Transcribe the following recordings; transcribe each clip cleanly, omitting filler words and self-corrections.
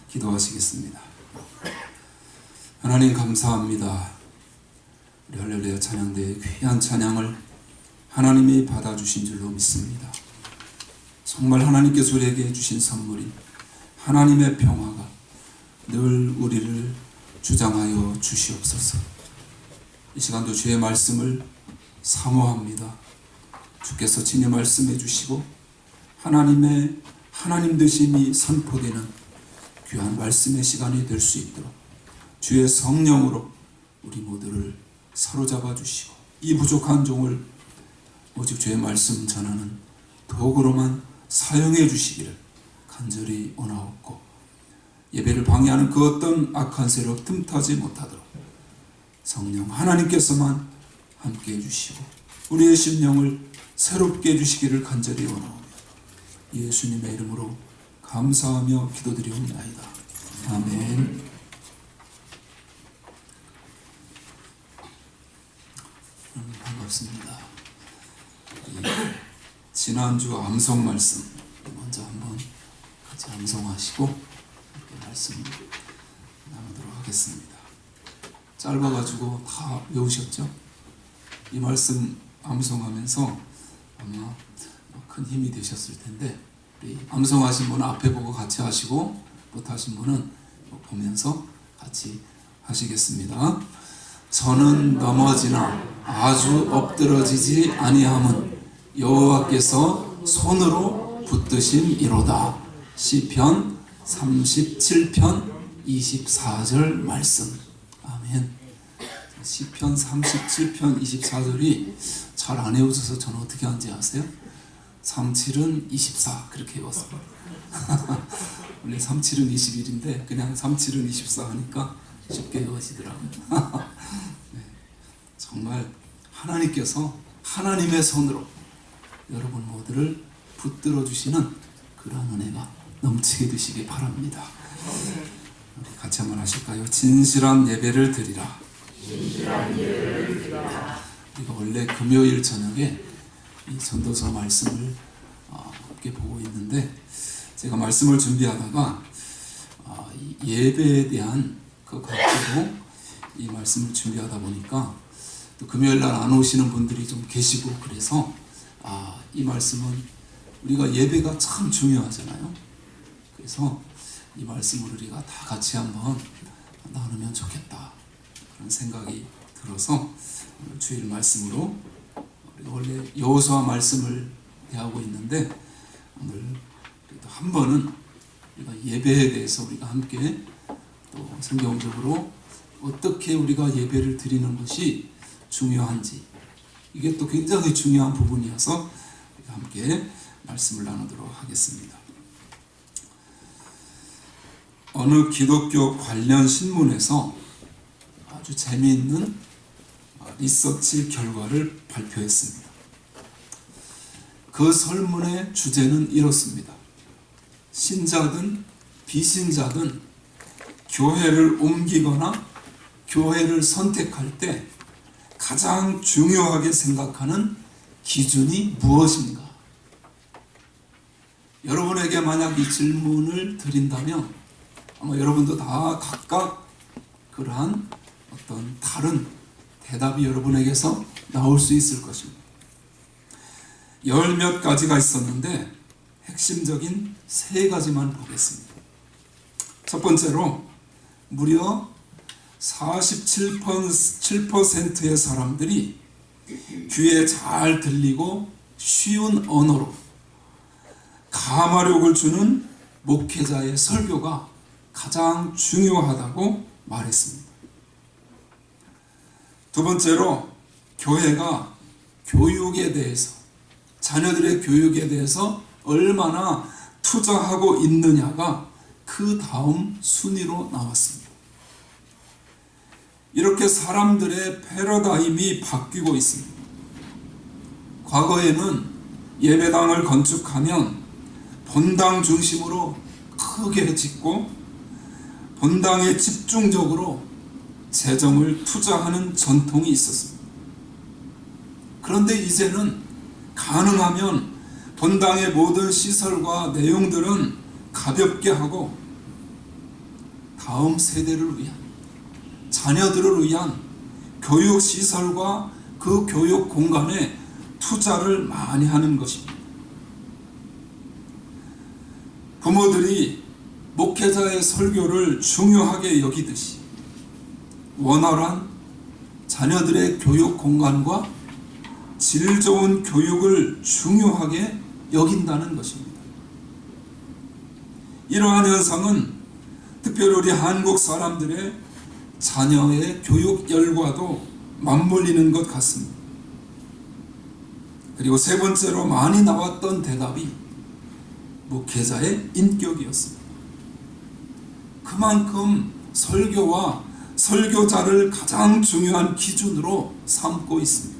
기도하시겠습니다. 하나님 감사합니다. 우리 할렐루야 찬양대의 귀한 찬양을 하나님이 받아주신 줄로 믿습니다. 정말 하나님께서 우리에게 주신 선물인 하나님의 평화가 늘 우리를 주장하여 주시옵소서. 이 시간도 주의 말씀을 사모합니다. 주께서 친히 말씀해 주시고 하나님 되심이 선포되는 귀한 말씀의 시간이 될 수 있도록 주의 성령으로 우리 모두를 사로잡아 주시고 이 부족한 종을 오직 주의 말씀 전하는 도구로만 사용해 주시기를 간절히 원하옵고, 예배를 방해하는 그 어떤 악한 세력 틈타지 못하도록 성령 하나님께서만 함께 해주시고 우리의 심령을 새롭게 해주시기를 간절히 원하오며 예수님의 이름으로 감사하며 기도드리옵나이다. 아멘. 반갑습니다. 지난주 암송 말씀 먼저 한번 같이 암송하시고 말씀 나누도록 하겠습니다. 짧아가지고 다 외우셨죠? 이 말씀 암송하면서 아마 큰 힘이 되셨을 텐데, 우리 암송하신 분은 앞에 보고 같이 하시고 못하신 분은 보면서 같이 하시겠습니다. 저는 넘어지나 아주 엎드러지지 아니함은 여호와께서 손으로 붙드심이로다. 시편 37편 24절 말씀. 아멘. 시편 37편 24절이 잘 안 외워져서 저는 어떻게 하는지 아세요? 37은 24 그렇게 외웠어요. 원래 37은 21인데 그냥 37은 24 하니까 쉽게 외워지더라고요. 네, 정말 하나님께서 하나님의 손으로 여러분 모두를 붙들어 주시는 그런 은혜가 넘치게 되시기 바랍니다. 우리 같이 한번 하실까요? 진실한 예배를 드리라. 우리가 원래 금요일 저녁에 이 전도서 말씀을 함께 보고 있는데, 제가 말씀을 준비하다가 이 예배에 대한 그 각도로 이 말씀을 준비하다 보니까 또 금요일 날 안 오시는 분들이 좀 계시고, 그래서 이 말씀은 우리가 예배가 참 중요하잖아요. 그래서 이 말씀을 우리가 다 같이 한번 나누면 좋겠다 그런 생각이 들어서 오늘 주일 말씀으로, 우리가 원래 여호수아 말씀을 대하고 있는데 오늘 그래도 한 번은 우리가 예배에 대해서 우리가 함께 또 성경적으로 어떻게 우리가 예배를 드리는 것이 중요한지, 이게 또 굉장히 중요한 부분이어서 우리가 함께 말씀을 나누도록 하겠습니다. 어느 기독교 관련 신문에서 아주 재미있는 리서치 결과를 발표했습니다. 그 설문의 주제는 이렇습니다. 신자든 비신자든 교회를 옮기거나 교회를 선택할 때 가장 중요하게 생각하는 기준이 무엇인가? 여러분에게 만약 이 질문을 드린다면 아마 여러분도 다 각각 그러한 어떤 다른 대답이 여러분에게서 나올 수 있을 것입니다. 10몇 가지가 있었는데 핵심적인 3가지만 보겠습니다. 첫 번째로 무려 47%의 사람들이 귀에 잘 들리고 쉬운 언어로 감화력을 주는 목회자의 설교가 가장 중요하다고 말했습니다. 두 번째로 교회가 교육에 대해서, 자녀들의 교육에 대해서 얼마나 투자하고 있느냐가 그 다음 순위로 나왔습니다. 이렇게 사람들의 패러다임이 바뀌고 있습니다. 과거에는 예배당을 건축하면 본당 중심으로 크게 짓고 본당에 집중적으로 재정을 투자하는 전통이 있었습니다. 그런데 이제는 가능하면 본당의 모든 시설과 내용들은 가볍게 하고 다음 세대를 위한, 자녀들을 위한 교육시설과 그 교육 공간에 투자를 많이 하는 것입니다. 부모들이 목회자의 설교를 중요하게 여기듯이 원활한 자녀들의 교육 공간과 질 좋은 교육을 중요하게 여긴다는 것입니다. 이러한 현상은 특별히 우리 한국 사람들의 자녀의 교육 열과도 맞물리는 것 같습니다. 그리고 세 번째로 많이 나왔던 대답이 목회자의 인격이었습니다. 그만큼 설교와 설교자를 가장 중요한 기준으로 삼고 있습니다.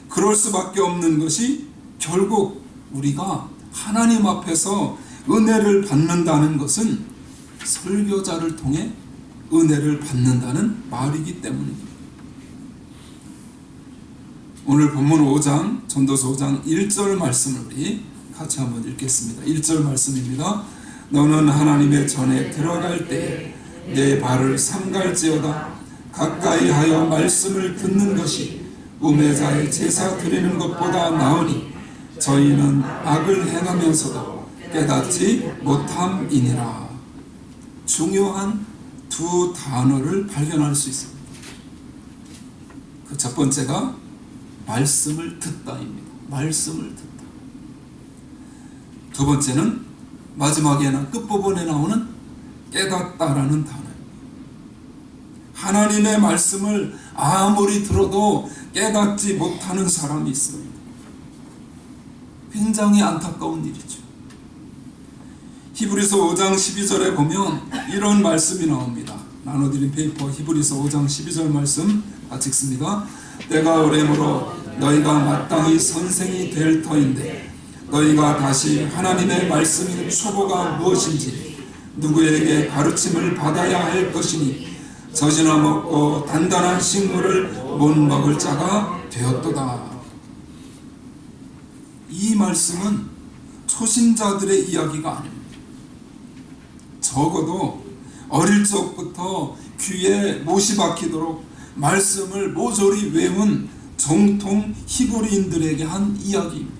그럴 수밖에 없는 것이 결국 우리가 하나님 앞에서 은혜를 받는다는 것은 설교자를 통해 은혜를 받는다는 말이기 때문입니다. 오늘 본문 5장, 전도서 5장 1절 말씀을 우리 같이 한번 읽겠습니다. 1절 말씀입니다. 너는 하나님의 전에 들어갈 때에 내 발을 삼갈지어다. 가까이 하여 말씀을 듣는 것이 우매자의 제사 드리는 것보다 나으니 저희는 악을 행하면서도 깨닫지 못함이니라. 중요한 두 단어를 발견할 수 있습니다. 그 첫 번째가 말씀을 듣다입니다. 말씀을 듣다. 두 번째는 마지막에는 끝부분에 나오는 깨닫다라는 단어입니다. 하나님의 말씀을 아무리 들어도 깨닫지 못하는 사람이 있습니다. 굉장히 안타까운 일이죠. 히브리서 5장 12절에 보면 이런 말씀이 나옵니다. 나눠드린 페이퍼 히브리서 5장 12절 말씀 같이 읽습니다. 때가 오래므로 너희가 마땅히 선생이 될 터인데 너희가 다시 하나님의 말씀인 초보가 무엇인지 누구에게 가르침을 받아야 할 것이니 젖이나 먹고 단단한 식물을 못 먹을 자가 되었도다. 이 말씀은 초신자들의 이야기가 아닙니다. 적어도 어릴 적부터 귀에 못이 박히도록 말씀을 모조리 외운 정통 히브리인들에게 한 이야기입니다.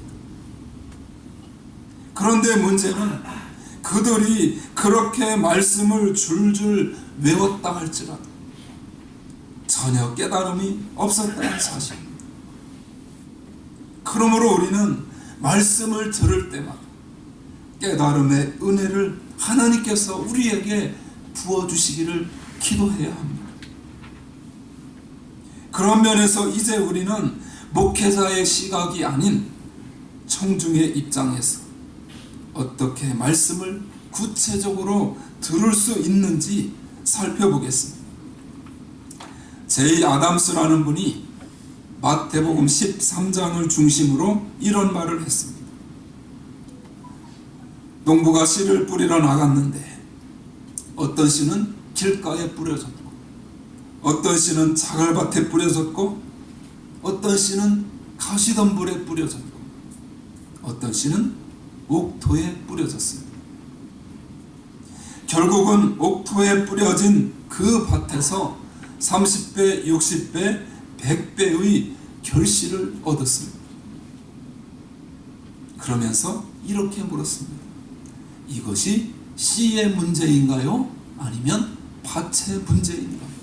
그런데 문제는 그들이 그렇게 말씀을 줄줄 외웠다 할지라도 전혀 깨달음이 없었다는 사실입니다. 그러므로 우리는 말씀을 들을 때마다 깨달음의 은혜를 하나님께서 우리에게 부어주시기를 기도해야 합니다. 그런 면에서 이제 우리는 목회자의 시각이 아닌 청중의 입장에서 어떻게 말씀을 구체적으로 들을 수 있는지 살펴보겠습니다. 제이 아담스라는 분이 마태복음 13장을 중심으로 이런 말을 했습니다. 농부가 씨를 뿌리러 나갔는데 어떤 씨는 길가에 뿌려졌고 어떤 씨는 자갈밭에 뿌려졌고 어떤 씨는 가시덤불에 뿌려졌고 어떤 씨는 옥토에 뿌려졌습니다. 결국은 옥토에 뿌려진 그 밭에서 30배, 60배, 100배의 결실을 얻었습니다. 그러면서 이렇게 물었습니다. 이것이 씨의 문제인가요? 아니면 밭의 문제인가요?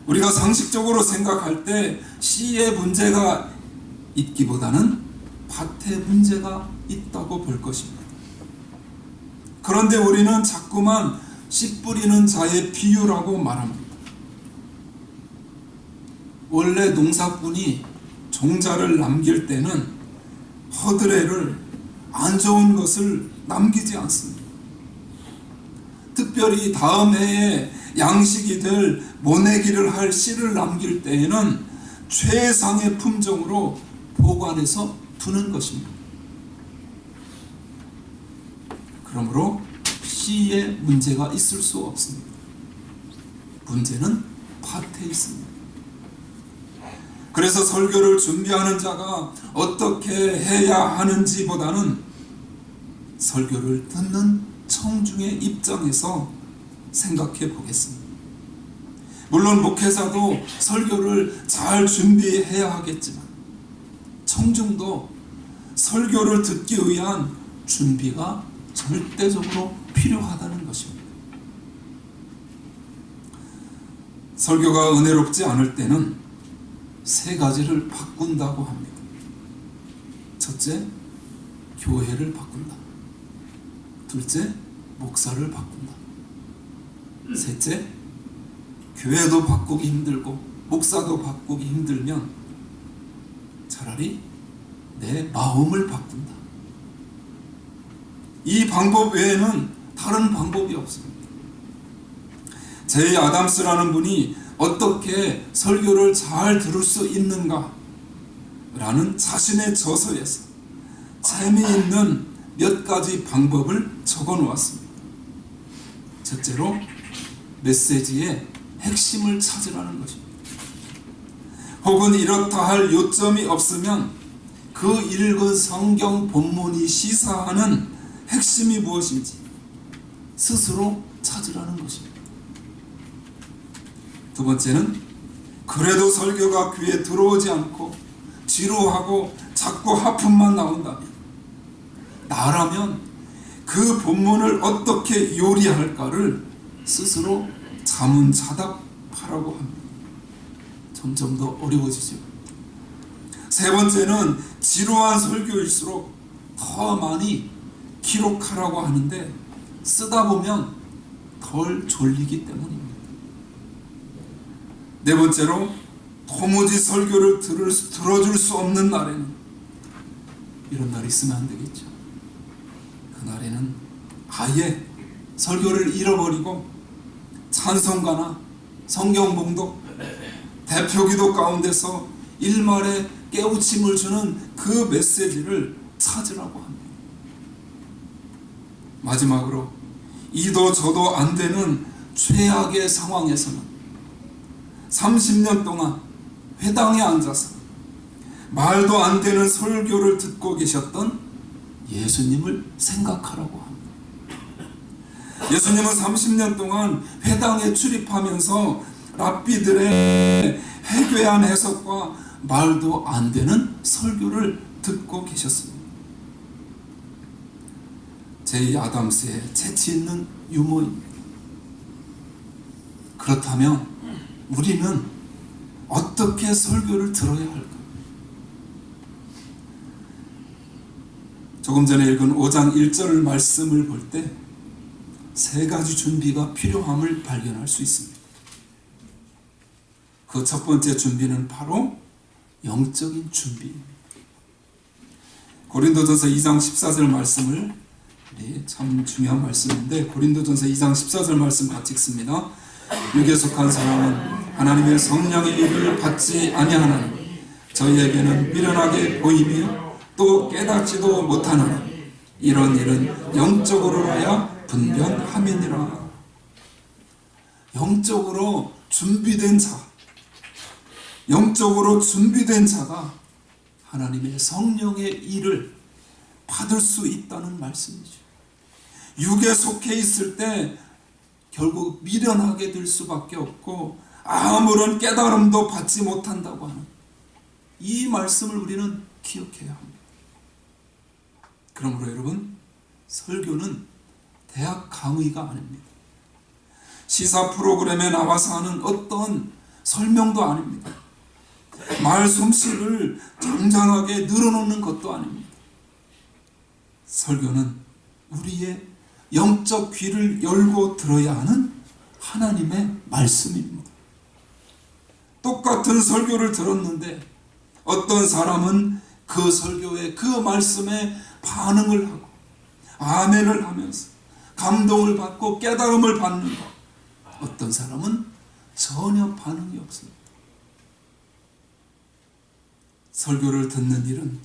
우리가 상식적으로 생각할 때 씨의 문제가 있기보다는 밭의 문제가 있다고 볼 것입니다. 그런데 우리는 자꾸만 씨 뿌리는 자의 비유라고 말합니다. 원래 농사꾼이 종자를 남길 때는 허드레를 안 좋은 것을 남기지 않습니다. 특별히 다음 해에 양식이 될 모내기를 할 씨를 남길 때에는 최상의 품종으로 보관해서 두는 것입니다. 그러므로 씨에 문제가 있을 수 없습니다. 문제는 밭에 있습니다. 그래서 설교를 준비하는 자가 어떻게 해야 하는지보다는 설교를 듣는 청중의 입장에서 생각해 보겠습니다. 물론 목회자도 설교를 잘 준비해야 하겠지만 청중도 설교를 듣기 위한 준비가 절대적으로 필요하다는 것입니다. 설교가 은혜롭지 않을 때는 세 가지를 바꾼다고 합니다. 첫째, 교회를 바꾼다. 둘째, 목사를 바꾼다. 셋째, 교회도 바꾸기 힘들고 목사도 바꾸기 힘들면 차라리 내 마음을 바꾼다. 이 방법 외에는 다른 방법이 없습니다. 제이 아담스라는 분이 어떻게 설교를 잘 들을 수 있는가 라는 자신의 저서에서 재미있는 몇 가지 방법을 적어 놓았습니다. 첫째로 메시지의 핵심을 찾으라는 것입니다. 혹은 이렇다 할 요점이 없으면 그 읽은 성경 본문이 시사하는 핵심이 무엇인지 스스로 찾으라는 것입니다. 두 번째는 그래도 설교가 귀에 들어오지 않고 지루하고 자꾸 하품만 나온다면 나라면 그 본문을 어떻게 요리할까를 스스로 자문자답하라고 합니다. 점점 더 어려워지죠. 세 번째는 지루한 설교일수록 더 많이 기록하라고 하는데 쓰다 보면 덜 졸리기 때문입니다. 네 번째로 도무지 설교를 들어줄 수 없는 날에는, 이런 날이 있으면 안 되겠죠. 그날에는 아예 설교를 잃어버리고 찬송가나 성경봉독, 대표기도 가운데서 일말의 깨우침을 주는 그 메시지를 찾으라고 합니다. 마지막으로 이도 저도 안 되는 최악의 상황에서는 30년 동안 회당에 앉아서 말도 안 되는 설교를 듣고 계셨던 예수님을 생각하라고 합니다. 예수님은 30년 동안 회당에 출입하면서 랍비들의 해괴한 해석과 말도 안 되는 설교를 듣고 계셨습니다. 제이 아담스의 재치 있는 유머입니다. 그렇다면 우리는 어떻게 설교를 들어야 할까? 조금 전에 읽은 5장 1절 말씀을 볼 때 세 가지 준비가 필요함을 발견할 수 있습니다. 그 첫 번째 준비는 바로 영적인 준비입니다. 고린도전서 2장 14절 말씀을, 참 중요한 말씀인데, 고린도전서 2장 14절 말씀 같이 읽습니다. 육에 속한 사람은 하나님의 성령의 일을 받지 아니하나니 저희에게는 미련하게 보이며 또 깨닫지도 못하나니 이런 일은 영적으로라야 분별함이니라. 영적으로 준비된 자, 영적으로 준비된 자가 하나님의 성령의 일을 받을 수 있다는 말씀이죠. 육에 속해 있을 때 결국 미련하게 될 수밖에 없고 아무런 깨달음도 받지 못한다고 하는 이 말씀을 우리는 기억해야 합니다. 그러므로 여러분, 설교는 대학 강의가 아닙니다. 시사 프로그램에 나와서 하는 어떤 설명도 아닙니다. 말 솜씨를 장장하게 늘어놓는 것도 아닙니다. 설교는 우리의 영적 귀를 열고 들어야 하는 하나님의 말씀입니다. 똑같은 설교를 들었는데 어떤 사람은 그 설교에, 그 말씀에 반응을 하고 아멘을 하면서 감동을 받고 깨달음을 받는 것, 어떤 사람은 전혀 반응이 없습니다. 설교를 듣는 일은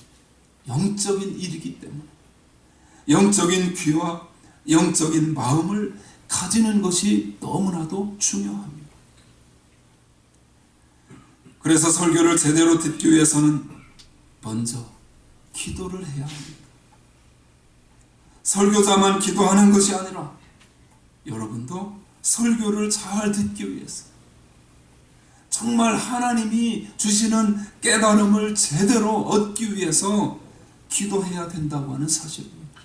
영적인 일이기 때문에 영적인 귀와 영적인 마음을 가지는 것이 너무나도 중요합니다. 그래서 설교를 제대로 듣기 위해서는 먼저 기도를 해야 합니다. 설교자만 기도하는 것이 아니라 여러분도 설교를 잘 듣기 위해서 정말 하나님이 주시는 깨달음을 제대로 얻기 위해서 기도해야 된다고 하는 사실입니다.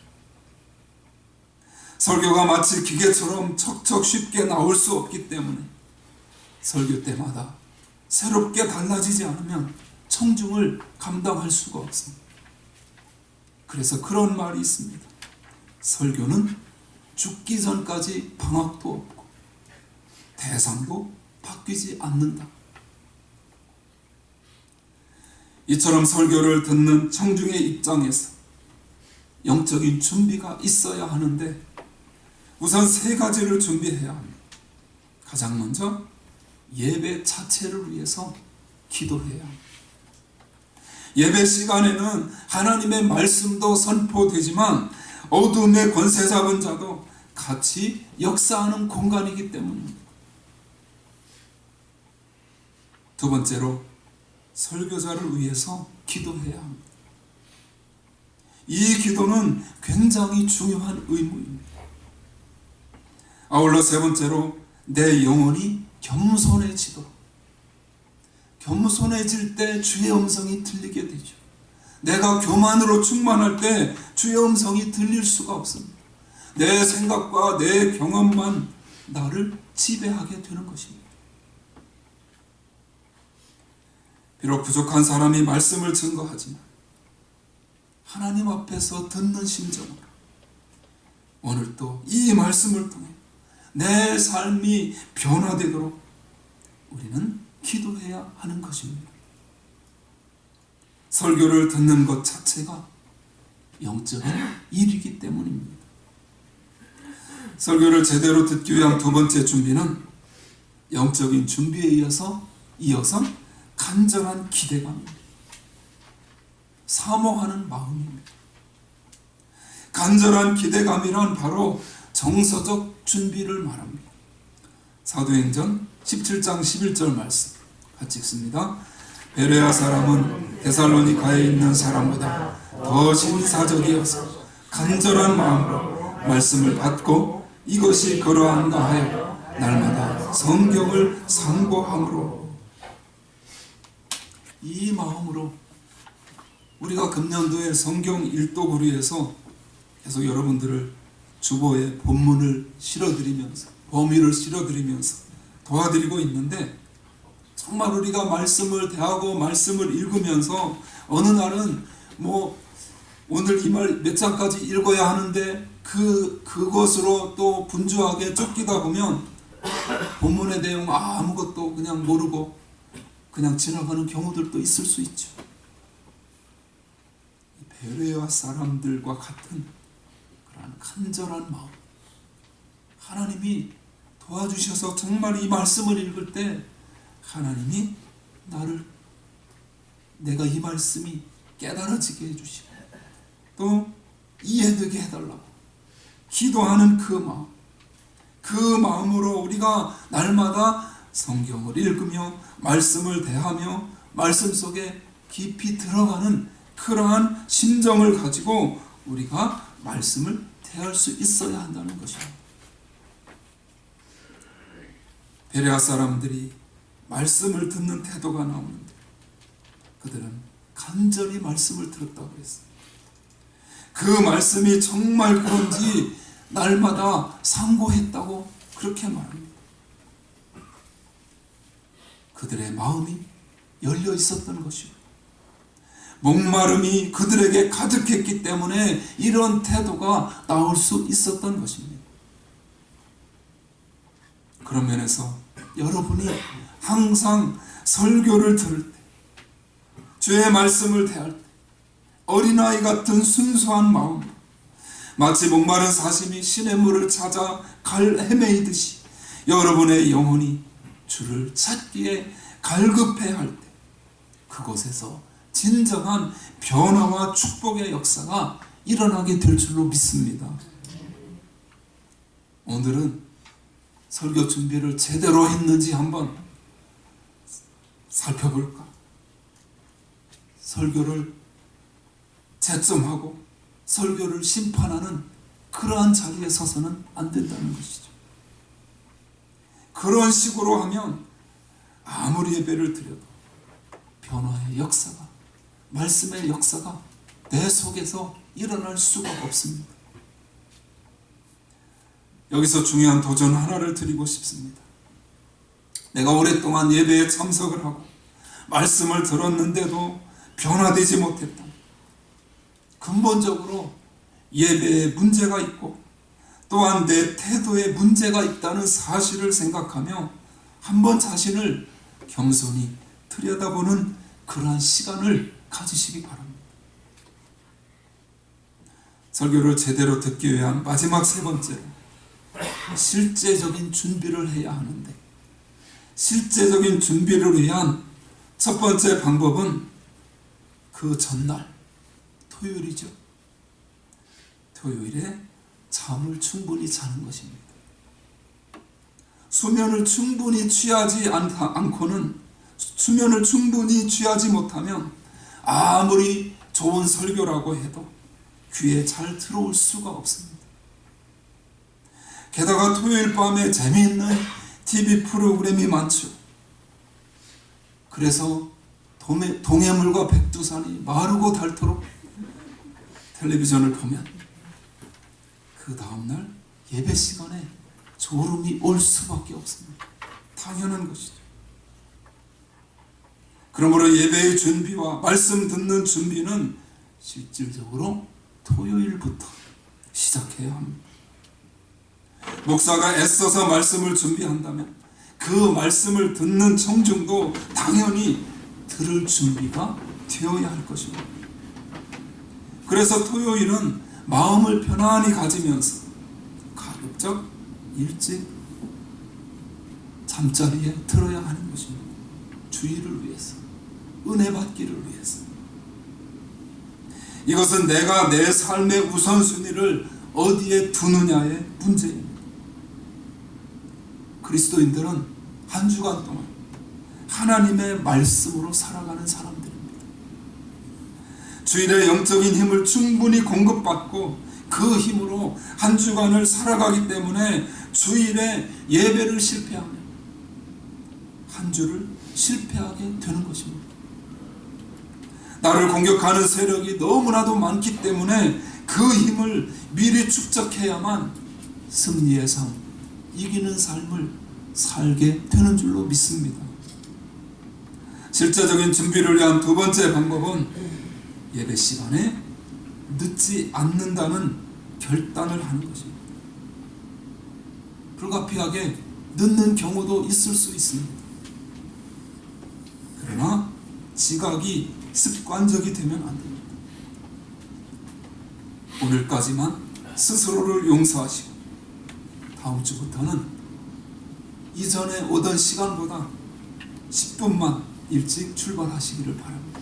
설교가 마치 기계처럼 척척 쉽게 나올 수 없기 때문에 설교 때마다 새롭게 달라지지 않으면 청중을 감당할 수가 없습니다. 그래서 그런 말이 있습니다. 설교는 죽기 전까지 방학도 없고 대상도 바뀌지 않는다. 이처럼 설교를 듣는 청중의 입장에서 영적인 준비가 있어야 하는데 우선 세 가지를 준비해야 합니다. 가장 먼저 예배 자체를 위해서 기도해야 합니다. 예배 시간에는 하나님의 말씀도 선포되지만 어둠의 권세 잡은 자도 같이 역사하는 공간이기 때문입니다. 두 번째로 설교자를 위해서 기도해야 합니다. 이 기도는 굉장히 중요한 의무입니다. 아울러 세 번째로 내 영혼이 겸손해지도록, 겸손해질 때 주의 음성이 들리게 되죠. 내가 교만으로 충만할 때 주의 음성이 들릴 수가 없습니다. 내 생각과 내 경험만 나를 지배하게 되는 것입니다. 비록 부족한 사람이 말씀을 증거하지만 하나님 앞에서 듣는 심정으로 오늘도 이 말씀을 통해 내 삶이 변화되도록 우리는 기도해야 하는 것입니다. 설교를 듣는 것 자체가 영적인 일이기 때문입니다. 설교를 제대로 듣기 위한 두 번째 준비는 영적인 준비에 이어서 간절한 기대감입니다. 사모하는 마음입니다. 간절한 기대감이란 바로 정서적 준비를 말합니다. 사도행전 17장 11절 말씀 같이 읽습니다. 베레아 사람은 데살로니가에 있는 사람보다 더 신사적이어서 간절한 마음으로 말씀을 받고 이것이 그러한가 하여 날마다 성경을 상고함으로. 이 마음으로 우리가 금년도에 성경 일독으로해서 계속 여러분들을 주보에 본문을 실어드리면서 범위를 실어드리면서 도와드리고 있는데, 정말 우리가 말씀을 대하고 말씀을 읽으면서 어느 날은 오늘 이 말 몇 장까지 읽어야 하는데 그것으로 또 분주하게 쫓기다 보면 본문의 내용 아무것도 그냥 모르고 그냥 지나가는 경우들도 있을 수 있죠. 베레아 사람들과 같은 그런 간절한 마음, 하나님이 도와주셔서 정말 이 말씀을 읽을 때 하나님이 내가 이 말씀이 깨달아지게 해주시고 또 이해되게 해달라고 기도하는 그 마음으로 우리가 날마다 성경을 읽으며 말씀을 대하며 말씀 속에 깊이 들어가는 그러한 심정을 가지고 우리가 말씀을 대할 수 있어야 한다는 것입니다. 베레아 사람들이 말씀을 듣는 태도가 나오는데 그들은 간절히 말씀을 들었다고 했어요. 그 말씀이 정말 그런지 날마다 상고했다고 그렇게 말합니다. 그들의 마음이 열려 있었던 것이고 목마름이 그들에게 가득했기 때문에 이런 태도가 나올 수 있었던 것입니다. 그런 면에서 여러분이 항상 설교를 들을 때, 주의 말씀을 대할 때 어린아이 같은 순수한 마음, 마치 목마른 사슴이 시냇물을 찾아 헤매이듯이 여러분의 영혼이 주를 찾기에 갈급해할 때 그곳에서 진정한 변화와 축복의 역사가 일어나게 될 줄로 믿습니다. 오늘은 설교 준비를 제대로 했는지 한번 살펴볼까? 설교를 채점하고 설교를 심판하는 그러한 자리에 서서는 안 된다는 것이죠. 그런 식으로 하면 아무리 예배를 드려도 변화의 역사가, 말씀의 역사가 내 속에서 일어날 수가 없습니다. 여기서 중요한 도전 하나를 드리고 싶습니다. 내가 오랫동안 예배에 참석을 하고 말씀을 들었는데도 변화되지 못했다. 근본적으로 예배에 문제가 있고 또한 내 태도에 문제가 있다는 사실을 생각하며 한번 자신을 겸손히 들여다보는 그러한 시간을 가지시기 바랍니다. 설교를 제대로 듣기 위한 마지막 세 번째로 실제적인 준비를 해야 하는데, 실제적인 준비를 위한 첫 번째 방법은 그 전날 토요일이죠. 토요일에 잠을 충분히 자는 것입니다. 수면을 충분히 취하지 않고는, 수면을 충분히 취하지 못하면 아무리 좋은 설교라고 해도 귀에 잘 들어올 수가 없습니다. 게다가 토요일 밤에 재미있는 TV 프로그램이 많죠. 그래서 동해물과 백두산이 마르고 닳도록 텔레비전을 보면 그 다음날 예배 시간에 졸음이 올 수밖에 없습니다. 당연한 것이죠. 그러므로 예배의 준비와 말씀 듣는 준비는 실질적으로 토요일부터 시작해야 합니다. 목사가 애써서 말씀을 준비한다면 그 말씀을 듣는 청중도 당연히 들을 준비가 되어야 할 것입니다. 그래서 토요일은 마음을 편안히 가지면서 가급적 일찍 잠자리에 들어야 하는 것입니다. 주의를 위해서, 은혜 받기를 위해서. 이것은 내가 내 삶의 우선순위를 어디에 두느냐의 문제입니다. 그리스도인들은 한 주간 동안 하나님의 말씀으로 살아가는 사람들입니다. 주일의 영적인 힘을 충분히 공급받고 그 힘으로 한 주간을 살아가기 때문에 주일에 예배를 실패하면 한 주를 실패하게 되는 것입니다. 나를 공격하는 세력이 너무나도 많기 때문에 그 힘을 미리 축적해야만 승리의 삶, 이기는 삶을 살게 되는 줄로 믿습니다. 실제적인 준비를 위한 두 번째 방법은 예배 시간에 늦지 않는다는 결단을 하는 것입니다. 불가피하게 늦는 경우도 있을 수 있습니다. 그러나 지각이 습관적이 되면 안 됩니다. 오늘까지만 스스로를 용서하시고 다음 주부터는 이전에 오던 시간보다 10분만 일찍 출발하시기를 바랍니다.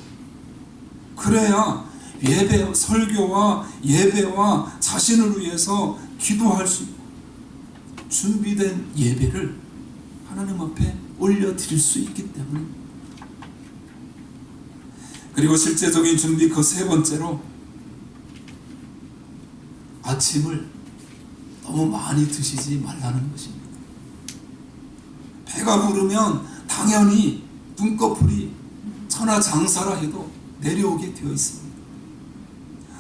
그래야 예배, 설교와 예배와 자신을 위해서 기도할 수 있고 준비된 예배를 하나님 앞에 올려드릴 수 있기 때문입니다. 그리고 실제적인 준비 그 세 번째로 아침을 너무 많이 드시지 말라는 것입니다. 배가 부르면 당연히 눈꺼풀이 천하장사라 해도 내려오게 되어 있습니다.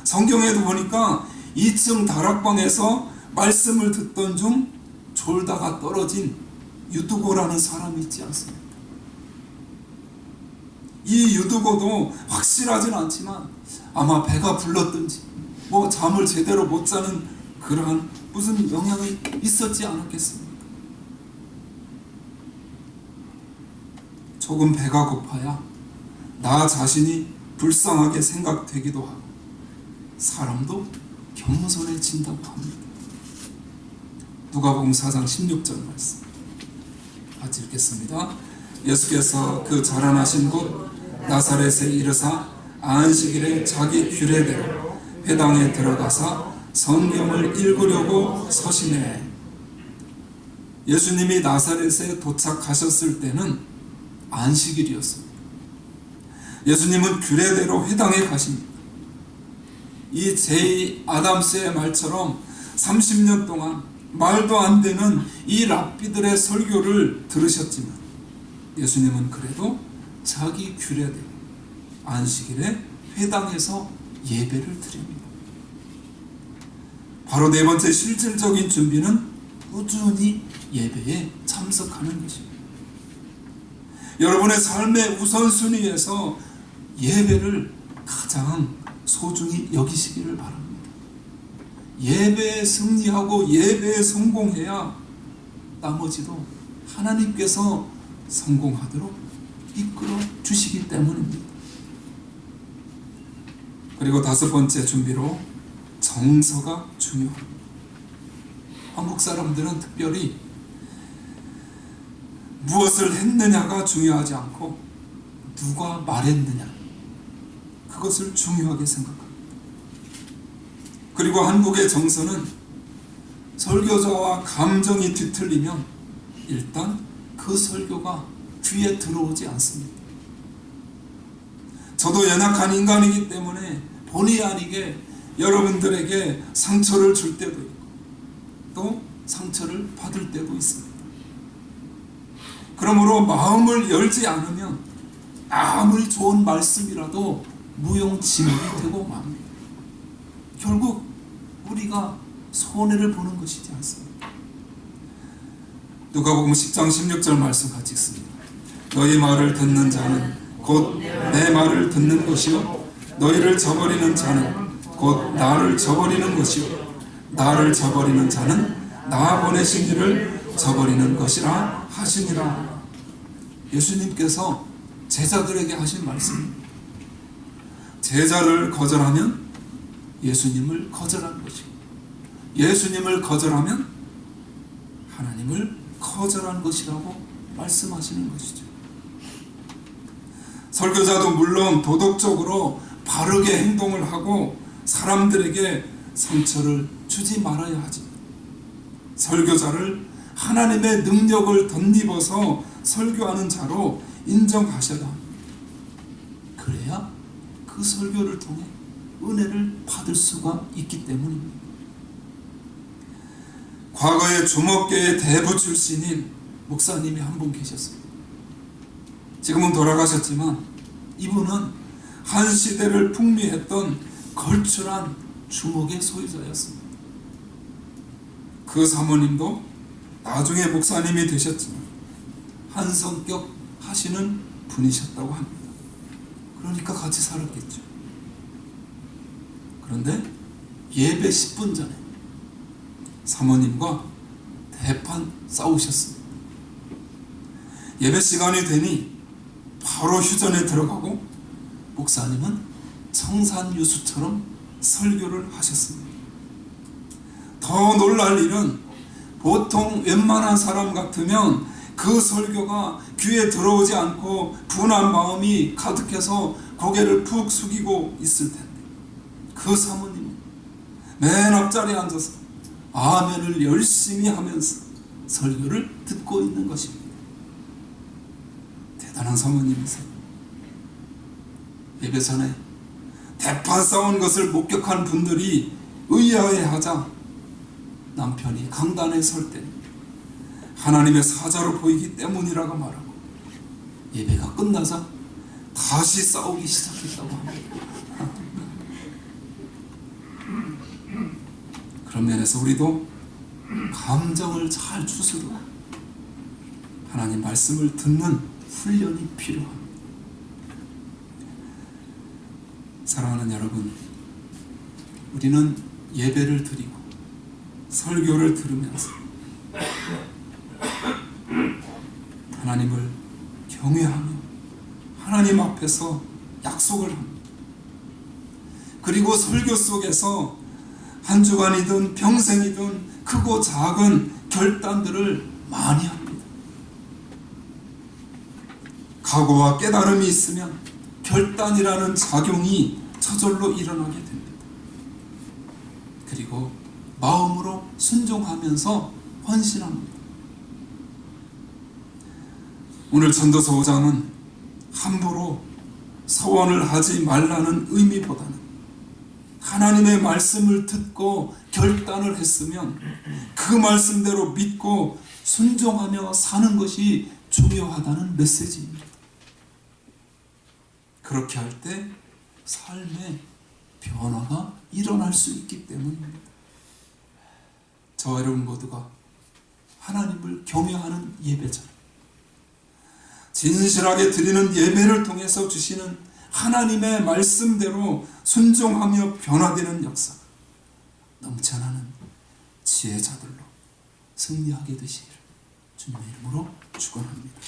성경에도 보니까 2층 다락방에서 말씀을 듣던 중 졸다가 떨어진 유두고라는 사람이 있지 않습니까? 이 유두고도 확실하진 않지만 아마 배가 불렀든지 뭐 잠을 제대로 못 자는 그러한 무슨 영향이 있었지 않았겠습니까? 조금 배가 고파야 나 자신이 불쌍하게 생각되기도 하고 사람도 겸손해진다고 합니다. 누가복음 4장 16절 말씀 같이 읽겠습니다. 예수께서 그 자라나신 곳 나사렛에 이르사 안식일에 자기 규례대로 회당에 들어가사 성경을 읽으려고 서시네. 예수님이 나사렛에 도착하셨을 때는 안식일이었습니다. 예수님은 규례대로 회당에 가십니다. 이 제2 아담스의 말처럼 30년 동안 말도 안 되는 이 랍비들의 설교를 들으셨지만 예수님은 그래도 자기 규례대로 안식일에 회당에서 예배를 드립니다. 바로 네 번째 실질적인 준비는 꾸준히 예배에 참석하는 것입니다. 여러분의 삶의 우선순위에서 예배를 가장 소중히 여기시기를 바랍니다. 예배에 승리하고 예배에 성공해야 나머지도 하나님께서 성공하도록 이끌어 주시기 때문입니다. 그리고 다섯 번째 준비로 정서가 중요합니다. 한국 사람들은 특별히 무엇을 했느냐가 중요하지 않고 누가 말했느냐, 그것을 중요하게 생각합니다. 그리고 한국의 정서는 설교자와 감정이 뒤틀리면 일단 그 설교가 귀에 들어오지 않습니다. 저도 연약한 인간이기 때문에 본의 아니게 여러분들에게 상처를 줄 때도 있고 또 상처를 받을 때도 있습니다. 그러므로 마음을 열지 않으면 아무리 좋은 말씀이라도 무용지물이 되고 맙니다. 결국 우리가 손해를 보는 것이지 않습니까? 누가복음 10장 16절 말씀 같이 읽습니다. 너희 말을 듣는 자는 곧 내 말을 듣는 것이요 너희를 저버리는 자는 곧 나를 저버리는 것이요 나를 저버리는 자는 나 보내신 이를 저버리는 것이라 하시니라. 예수님께서 제자들에게 하신 말씀입니다. 제자를 거절하면 예수님을 거절한 것이고 예수님을 거절하면 하나님을 거절한 것이라고 말씀하시는 것이죠. 설교자도 물론 도덕적으로 바르게 행동을 하고 사람들에게 상처를 주지 말아야 하지만 설교자를 하나님의 능력을 덧입어서 설교하는 자로 인정하셔야 합니다. 그래야 그 설교를 통해 은혜를 받을 수가 있기 때문입니다. 과거에 주목교의 대부 출신인 목사님이 한 분 계셨습니다. 지금은 돌아가셨지만 이분은 한 시대를 풍미했던 걸출한 주목의 소유자였습니다. 그 사모님도 나중에 목사님이 되셨지만 한 성격 하시는 분이셨다고 합니다. 그러니까 같이 살았겠죠. 그런데 예배 10분 전에 사모님과 대판 싸우셨습니다. 예배 시간이 되니 바로 휴전에 들어가고 목사님은 청산유수처럼 설교를 하셨습니다. 더 놀랄 일은 보통 웬만한 사람 같으면 그 설교가 귀에 들어오지 않고 분한 마음이 가득해서 고개를 푹 숙이고 있을 텐데 그 사모님은 맨 앞자리에 앉아서 아멘을 열심히 하면서 설교를 듣고 있는 것입니다. 대단한 사모님이세요. 예배 전에 대판 싸운 것을 목격한 분들이 의아해하자 남편이 강단에 설 때 하나님의 사자로 보이기 때문이라고 말하고 예배가 끝나자 다시 싸우기 시작했다고 합니다. 그런 면에서 우리도 감정을 잘 추스르고 하나님 말씀을 듣는 훈련이 필요합니다. 사랑하는 여러분, 우리는 예배를 드리고 설교를 들으면서 하나님을 경외하며 하나님 앞에서 약속을 합니다. 그리고 설교 속에서 한 주간이든 평생이든 크고 작은 결단들을 많이 합니다. 각오와 깨달음이 있으면 결단이라는 작용이 저절로 일어나게 됩니다. 그리고 마음으로 순종하면서 헌신합니다. 오늘 전도서 5장은 함부로 서원을 하지 말라는 의미보다는 하나님의 말씀을 듣고 결단을 했으면 그 말씀대로 믿고 순종하며 사는 것이 중요하다는 메시지입니다. 그렇게 할 때 삶의 변화가 일어날 수 있기 때문입니다. 저와 여러분 모두가 하나님을 경외하는 예배자, 진실하게 드리는 예배를 통해서 주시는 하나님의 말씀대로 순종하며 변화되는 역사, 넘쳐나는 지혜자들로 승리하게 되시기를 주님의 이름으로 축원합니다.